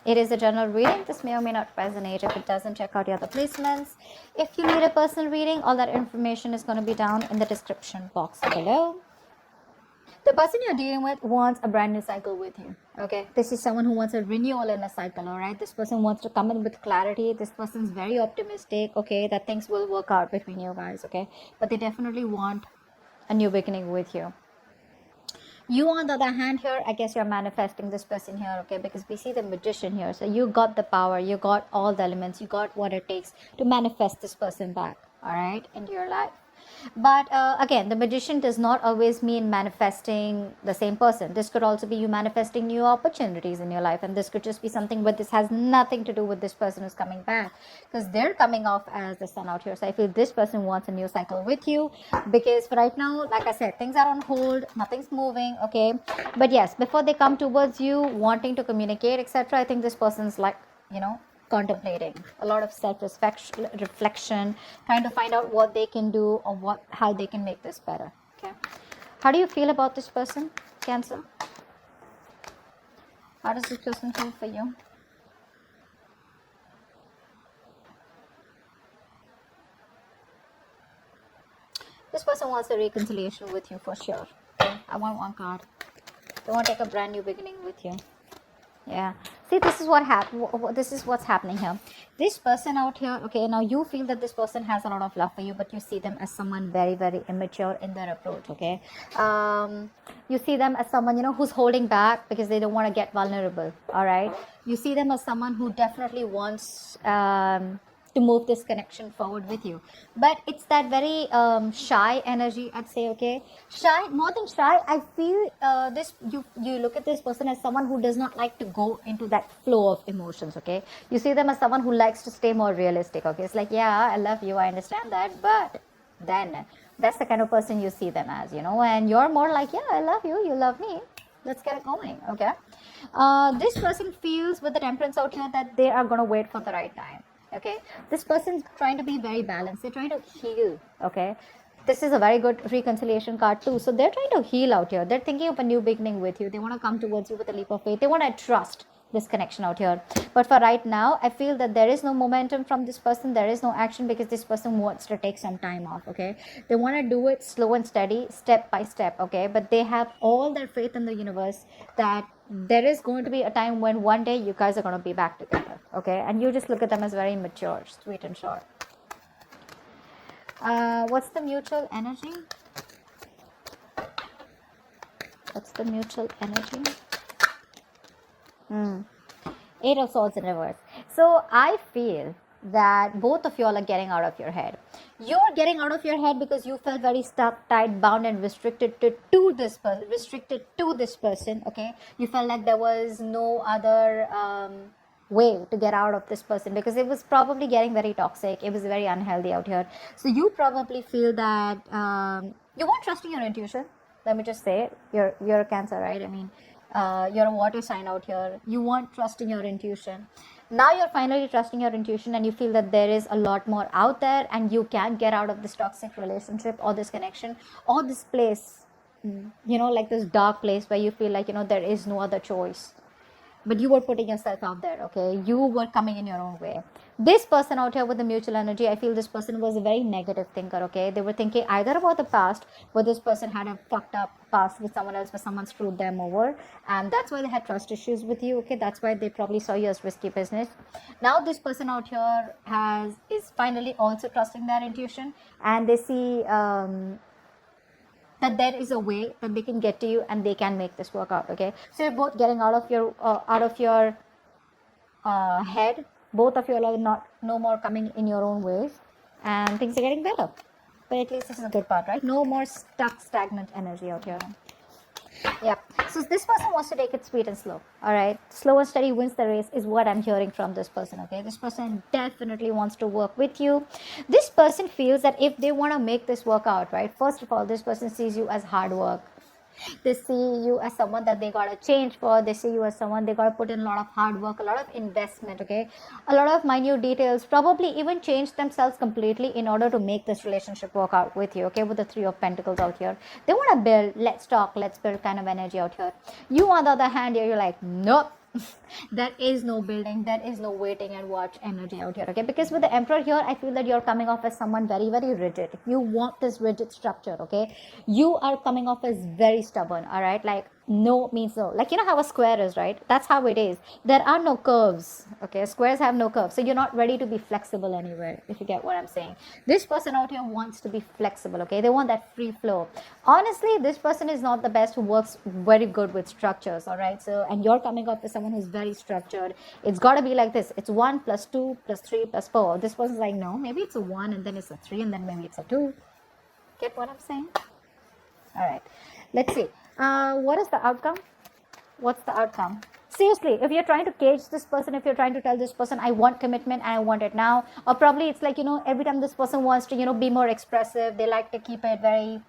It is a general reading. This may or may not resonate. If it doesn't, check out your other placements. If you need a personal reading, all that information is going to be down in the description box below. The person you're dealing with wants a brand new cycle with you. Okay, this is someone who wants a renewal in a cycle. All right, this person wants to come in with clarity. This person's very optimistic. Okay, that things will work out between you guys. Okay, but they definitely want a new beginning with you. You, on the other hand, here, I guess you're manifesting this person here, okay, because we see the magician here. So you got the power, you got all the elements, you got what it takes to manifest this person back, all right, into your life. But again, the magician does not always mean manifesting the same person. This could also be you manifesting new opportunities in your life, and this could just be something, but this has nothing to do with this person who's coming back, because they're coming off as the sun out here. So I feel this person wants a new cycle with you, because for right now, like I said, things are on hold, nothing's moving, okay. But yes, before they come towards you wanting to communicate, etc., I think this person's like, you know, contemplating a lot of self-reflection, trying to find out what they can do or how they can make this better. Okay, how do you feel about this person, Cancer? How does this person feel for you? This person wants a reconciliation with you for sure. Okay? I want one card. They want to take a brand new beginning with you. Yeah, see, this is this is what's happening here. This person out here, okay, now you feel that this person has a lot of love for you, but you see them as someone very, very immature in their approach. Okay, you see them as someone, you know, who's holding back because they don't want to get vulnerable. All right, you see them as someone who definitely wants to move this connection forward with you, but it's that very shy energy, I'd say. Okay, shy, more than shy, I feel this, you look at this person as someone who does not like to go into that flow of emotions. Okay, you see them as someone who likes to stay more realistic. Okay, it's like, yeah, I love you, I understand that, but then that's the kind of person you see them as, you know, and you're more like, yeah, I love you, you love me, let's get it going. Okay, this person feels with the Temperance out here that they are going to wait for the right time. Okay, this person's trying to be very balanced, they're trying to heal. Okay, this is a very good reconciliation card too. So they're trying to heal out here, they're thinking of a new beginning with you, they want to come towards you with a leap of faith, they want to trust this connection out here. But for right now, I feel that there is no momentum from this person, there is no action, because this person wants to take some time off. Okay, they want to do it slow and steady, step by step. Okay, but they have all their faith in the universe that there is going to be a time when one day you guys are going to be back together. Okay, and you just look at them as very mature, sweet and short. What's the mutual energy? What's the mutual energy? 8 of Swords in reverse. So I feel that both of you all are getting out of your head. You're getting out of your head because you felt very stuck, tied, bound, and restricted to this person. Okay, you felt like there was no other way to get out of this person, because it was probably getting very toxic, it was very unhealthy out here. So you probably feel that you weren't trusting your intuition. Let me just say, you're a Cancer, right? I mean, you're a water sign out here. You weren't trusting your intuition. Now you're finally trusting your intuition, and you feel that there is a lot more out there, and you can get out of this toxic relationship or this connection or this place, you know, like this dark place where you feel like, you know, there is no other choice. But you were putting yourself out there. Okay, you were coming in your own way. This person out here with the mutual energy, I feel this person was a very negative thinker. Okay, they were thinking either about the past, where this person had a fucked up past with someone else, where someone screwed them over, and that's why they had trust issues with you. Okay, that's why they probably saw you as risky business. Now this person out here is finally also trusting their intuition, and they see that there is a way that they can get to you and they can make this work out. Okay, so you're both getting out of your head. Both of you are not no more coming in your own ways, and things are getting better. But at least this is a good part, right? No more stuck, stagnant energy out here. Yep. So this person wants to take it sweet and slow. All right. Slow and steady wins the race is what I'm hearing from this person. Okay. This person definitely wants to work with you. This person feels that if they want to make this work out, right, first of all, this person sees you as hard work. They see you as someone that they gotta change for. They see you as someone they gotta put in a lot of hard work, a lot of investment. Okay, a lot of minute details, probably even change themselves completely in order to make this relationship work out with you. Okay, with the 3 of Pentacles out here, they want to build, let's talk, let's build kind of energy out here. You, on the other hand, you're like, nope, There is no building, there is no waiting and watch energy out here, okay? Because with the Emperor here, I feel that you're coming off as someone very, very rigid. You want this rigid structure, okay? You are coming off as very stubborn, all right? Like, no means no. Like, you know how a square is, right? That's how it is. There are no curves, okay? Squares have no curves. So you're not ready to be flexible anywhere, if you get what I'm saying. This person out here wants to be flexible, okay? They want that free flow. Honestly, this person is not the best who works very good with structures, all right? So, and you're coming up with someone who's very structured. It's got to be like this. It's 1 plus 2 plus 3 plus 4. This person's like, no, maybe it's a 1 and then it's a 3 and then maybe it's a 2. Get what I'm saying? All right. Let's see. What is the outcome? What's the outcome? Seriously, if you're trying to cage this person, if you're trying to tell this person, I want commitment and I want it now, or probably it's like, every time this person wants to, be more expressive, they like to keep it very,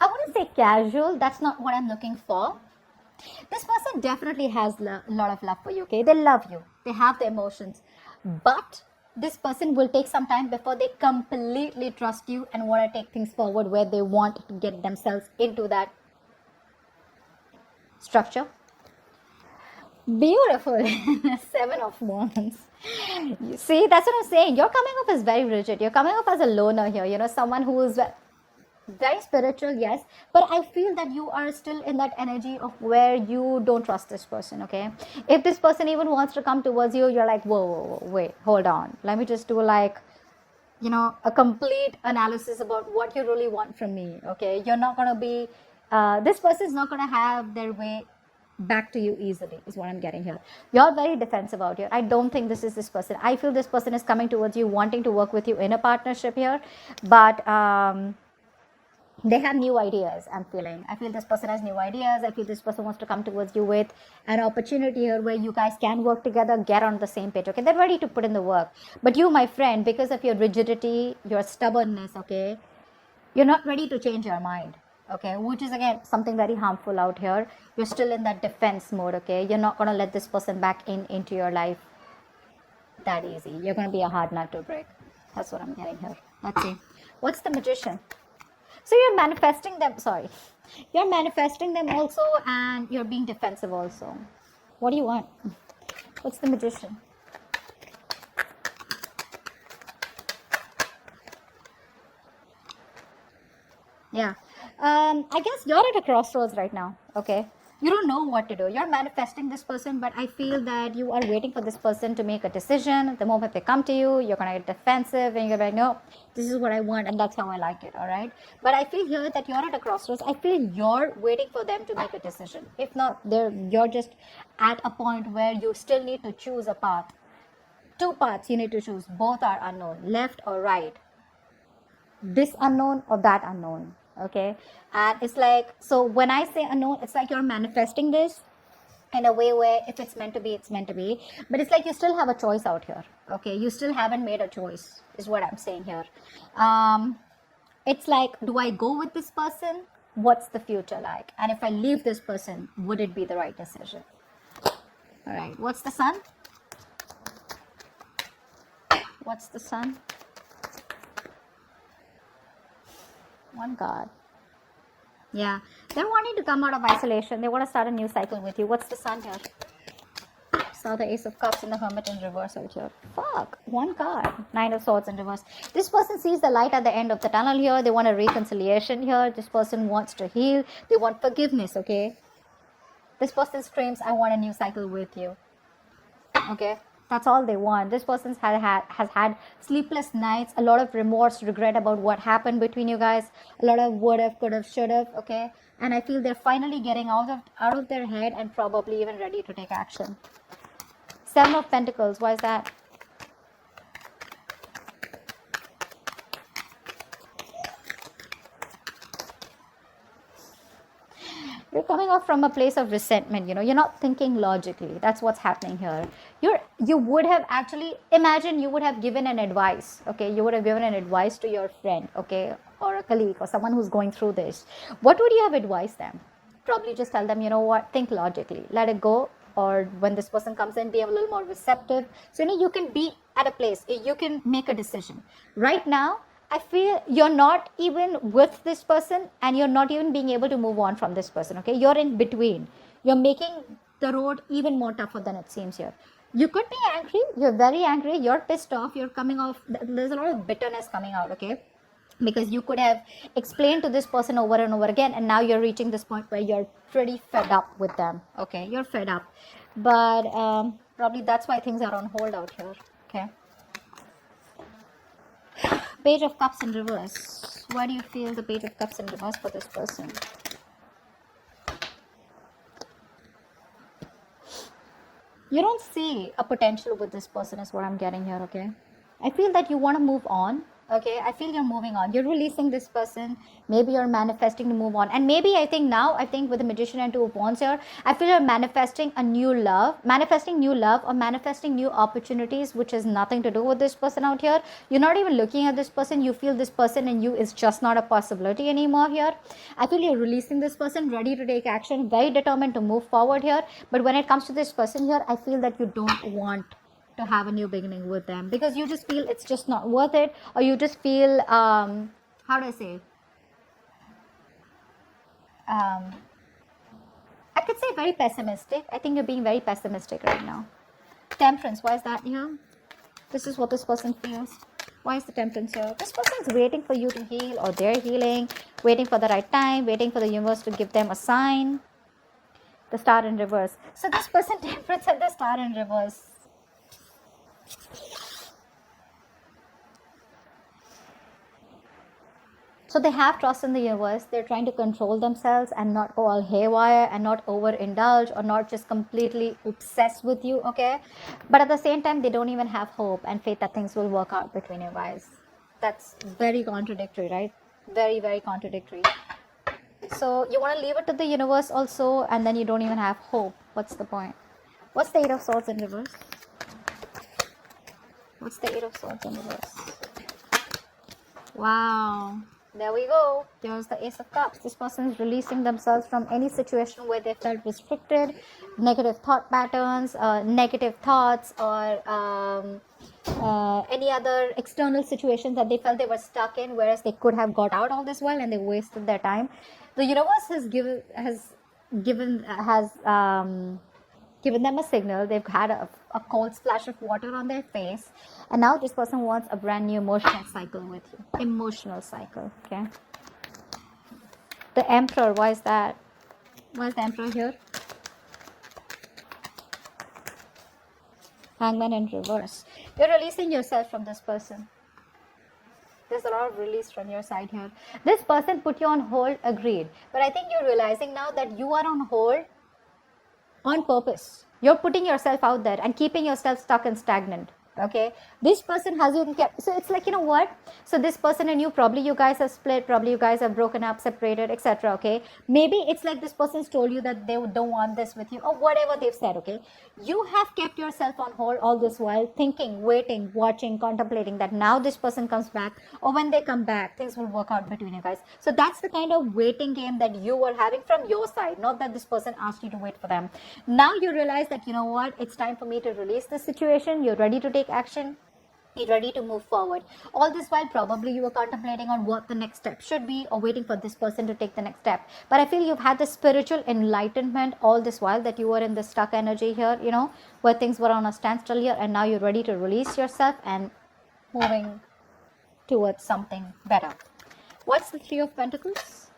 I wouldn't say casual. That's not what I'm looking for. This person definitely has a lot of love for you, okay? They love you. They have the emotions. But this person will take some time before they completely trust you and want to take things forward where they want to get themselves into that structure. Beautiful. 7 of Wands. You see, that's what I'm saying. You're coming up as very rigid. You're coming up as a loner here. Someone who is very spiritual, yes, but I feel that you are still in that energy of where you don't trust this person, okay? If this person even wants to come towards you, you're like, whoa, wait, hold on. Let me just do like, a complete analysis about what you really want from me, okay? You're not going to be, this person is not going to have their way back to you easily, is what I'm getting here. You're very defensive out here. I don't think this is this person. I feel this person is coming towards you, wanting to work with you in a partnership here, but, they have new ideas, I'm feeling. I feel this person has new ideas. I feel this person wants to come towards you with an opportunity here where you guys can work together, get on the same page, okay? They're ready to put in the work. But you, my friend, because of your rigidity, your stubbornness, okay, you're not ready to change your mind, okay? Which is, again, something very harmful out here. You're still in that defense mode, okay? You're not going to let this person back into your life that easy. You're going to be a hard nut to break. That's what I'm getting here. Let's see. What's the Magician? So you're manifesting them, you're manifesting them also, and you're being defensive also. What do you want? What's the Magician? Yeah. I guess you're at a crossroads right now, okay? You don't know what to do. You're manifesting this person, but I feel that you are waiting for this person to make a decision. The moment they come to you, you're going to get defensive and you're like, no, this is what I want and that's how I like it, all right? But I feel here that you're at a crossroads. I feel you're waiting for them to make a decision. If not, you're just at a point where you still need to choose a path. 2 paths you need to choose. Both are unknown, left or right. This unknown or that unknown. Okay, and it's like, so when I say unknown, it's like you're manifesting this in a way where if it's meant to be, it's meant to be, but it's like you still have a choice out here, okay? You still haven't made a choice, is what I'm saying here. It's like, do I go with this person? What's the future like? And if I leave this person, would it be the right decision? All right, what's the Sun? What's the Sun? 1 card. Yeah, they're wanting to come out of isolation. They want to start a new cycle with you. What's the Sun here? Saw the Ace of Cups and the Hermit in reverse out here. Fuck, 1 card. 9 of Swords in reverse. This person sees the light at the end of the tunnel here. They want a reconciliation here. This person wants to heal. They want forgiveness, okay? This person screams, I want a new cycle with you. Okay? That's all they want. This person has had sleepless nights, a lot of remorse, regret about what happened between you guys, a lot of would have, could have, should have, okay? And I feel they're finally getting out of their head and probably even ready to take action. 7 of Pentacles, why is that? You're coming off from a place of resentment, you're not thinking logically. That's what's happening here. You would have actually, imagine you would have given an advice, okay? You would have given an advice to your friend, okay? Or a colleague or someone who's going through this. What would you have advised them? Probably just tell them, you know what, think logically, let it go. Or when this person comes in, be a little more receptive. So, you can be at a place, you can make a decision. Right now, I feel you're not even with this person and you're not even being able to move on from this person, okay? You're in between. You're making the road even more tougher than it seems here. You could be angry, you're very angry, you're pissed off, you're coming off, there's a lot of bitterness coming out, okay? Because you could have explained to this person over and over again, and now you're reaching this point where you're pretty fed up with them, okay? You're fed up. But probably that's why things are on hold out here, okay? Page of Cups in reverse. Why do you feel the Page of Cups in reverse for this person? You don't see a potential with this person is what I'm getting here, okay? I feel that you want to move on, okay? I feel you're moving on. You're releasing this person. Maybe you're manifesting to move on. And maybe I think with the Magician and Two of Wands here, I feel you're manifesting a new love, or manifesting new opportunities, which has nothing to do with this person out here. You're not even looking at this person. You feel this person and you is just not a possibility anymore here. I feel you're releasing this person, ready to take action, very determined to move forward here. But when it comes to this person here, I feel that you don't want to have a new beginning with them, because you just feel it's just not worth it, or you just feel how do I say, I could say very pessimistic. I think you're being very pessimistic right now. Temperance, why is that here? This is what this person feels. Why is the Temperance here? This person is waiting for you to heal, or they're healing, waiting for the right time, waiting for the universe to give them a sign. The Star in reverse. So this person, Temperance, and the Star in reverse. So they have trust in the universe. They're trying to control themselves and not go all haywire and not overindulge, or not just completely obsessed with you, okay? But at the same time, they don't even have hope and faith that things will work out between you guys. That's very contradictory, right? Very, very contradictory. So you want to leave it to the universe also, and then you don't even have hope. What's the point? What's the Eight of Swords in reverse? What's the Eight of Swords in reverse? Wow. There we go. There's the Ace of Cups. This person is releasing themselves from any situation where they felt restricted, negative thought patterns, negative thoughts, or any other external situations that they felt they were stuck in, whereas they could have got out all this while and they wasted their time. The universe has given them a signal. They've had a cold splash of water on their face, and now this person wants a brand new emotional cycle with you. Emotional cycle, okay? The Emperor, why is that? Why is the Emperor here? Hangman in reverse. You're releasing yourself from this person. There's a lot of release from your side here. This person put you on hold, agreed. But I think you're realizing now that you are on hold on purpose. You're putting yourself out there and keeping yourself stuck and stagnant. Okay, this person has you kept, so it's like, you know what, so this person and you, probably you guys have split, probably you guys have broken up, separated, etc. Okay, maybe it's like this person's told you that they don't want this with you, or whatever they've said. Okay, you have kept yourself on hold all this while, thinking, waiting, watching, contemplating that now this person comes back, or when they come back things will work out between you guys. So that's the kind of waiting game that you were having from your side, not that this person asked you to wait for them. Now you realize that, you know what, it's time for me to release this situation. You're ready to take action, you're ready to move forward. All this while probably you were contemplating on what the next step should be, or waiting for this person to take the next step. But I feel you've had the spiritual enlightenment all this while, that you were in the stuck energy here, you know, where things were on a standstill here, and now you're ready to release yourself and moving towards something better. What's the Three of Pentacles?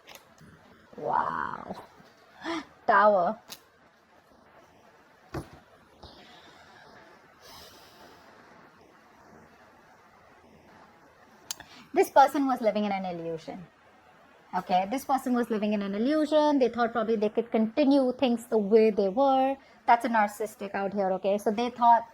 Wow. Tower. This person was living in an illusion. Okay, this person was living in an illusion. They thought probably they could continue things the way they were. That's a narcissistic out here. Okay, so they thought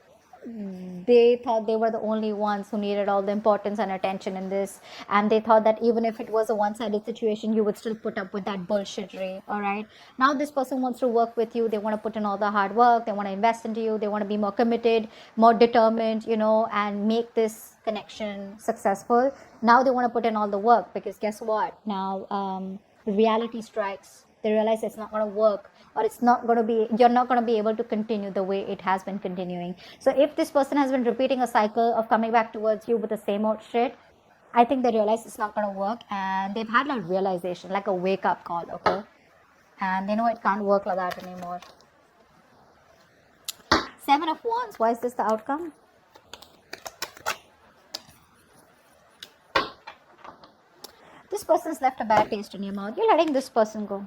they were the only ones who needed all the importance and attention in this, and they thought that even if it was a one-sided situation, you would still put up with that bullshittery. All right, now this person wants to work with you. They want to put in all the hard work. They want to invest into you. They want to be more committed, more determined, you know, and make this connection successful. Now they want to put in all the work, because guess what, now reality strikes. They realize it's not going to work, or it's not going to be, you're not going to be able to continue the way it has been continuing. So if this person has been repeating a cycle of coming back towards you with the same old shit, I think they realize it's not going to work, and they've had a realization, like a wake-up call. Okay, and they know it can't work like that anymore. Seven of Wands. Why is this the outcome? This person's left a bad taste in your mouth. You're letting this person go.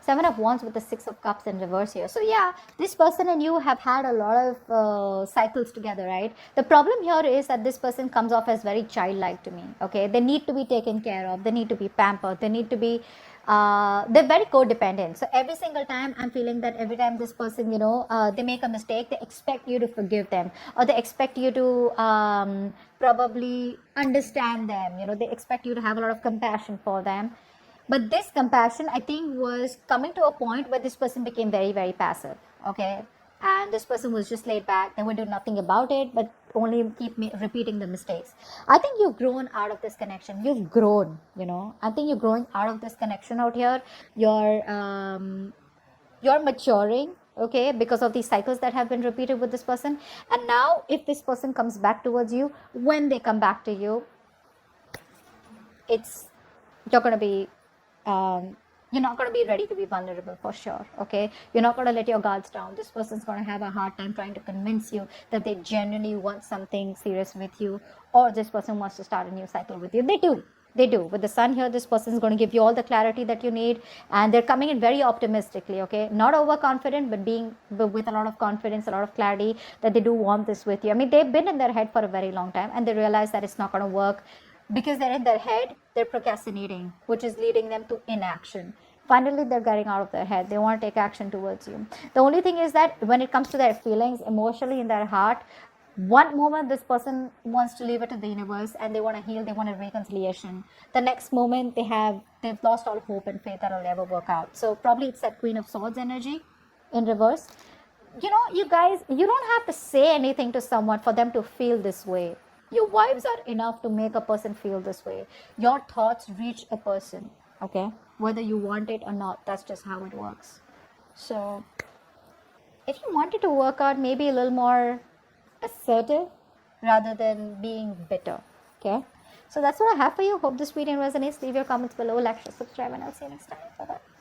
Seven of Wands with the Six of Cups in reverse here. So yeah, this person and you have had a lot of cycles together, right? The problem here is that this person comes off as very childlike to me, okay? They need to be taken care of. They need to be pampered. They need to be, they're very codependent. So every single time I'm feeling that every time this person, they make a mistake, they expect you to forgive them, or they expect you to probably understand them. They expect you to have a lot of compassion for them. But this compassion, I think, was coming to a point where this person became very, very passive, okay? And this person was just laid back. They would do nothing about it, but only keep repeating the mistakes. I think you've grown out of this connection. You've grown, I think you're growing out of this connection out here. You're maturing, okay, because of these cycles that have been repeated with this person. And now, if this person comes back towards you, when they come back to you, you're going to be you're not going to be ready to be vulnerable for sure, okay? You're not going to let your guards down. This person's going to have a hard time trying to convince you that they genuinely want something serious with you, or this person wants to start a new cycle with you. They do. With the Sun here, this person is going to give you all the clarity that you need, and they're coming in very optimistically, okay? Not overconfident, but with a lot of confidence, a lot of clarity that they do want this with you. I mean, they've been in their head for a very long time, and they realize that it's not going to work. Because they're in their head, they're procrastinating, which is leading them to inaction. Finally, they're getting out of their head. They want to take action towards you. The only thing is that when it comes to their feelings, emotionally in their heart, one moment this person wants to leave it to the universe and they want to heal, they want a reconciliation. The next moment they've lost all hope and faith that it'll ever work out. So probably it's that Queen of Swords energy in reverse. You guys, you don't have to say anything to someone for them to feel this way. Your vibes are enough to make a person feel this way. Your thoughts reach a person, okay? Whether you want it or not, that's just how it works. So, if you wanted to work out, maybe a little more assertive rather than being bitter, okay? So that's what I have for you. Hope this video resonates. Leave your comments below, like, share, subscribe, and I'll see you next time. Bye-bye.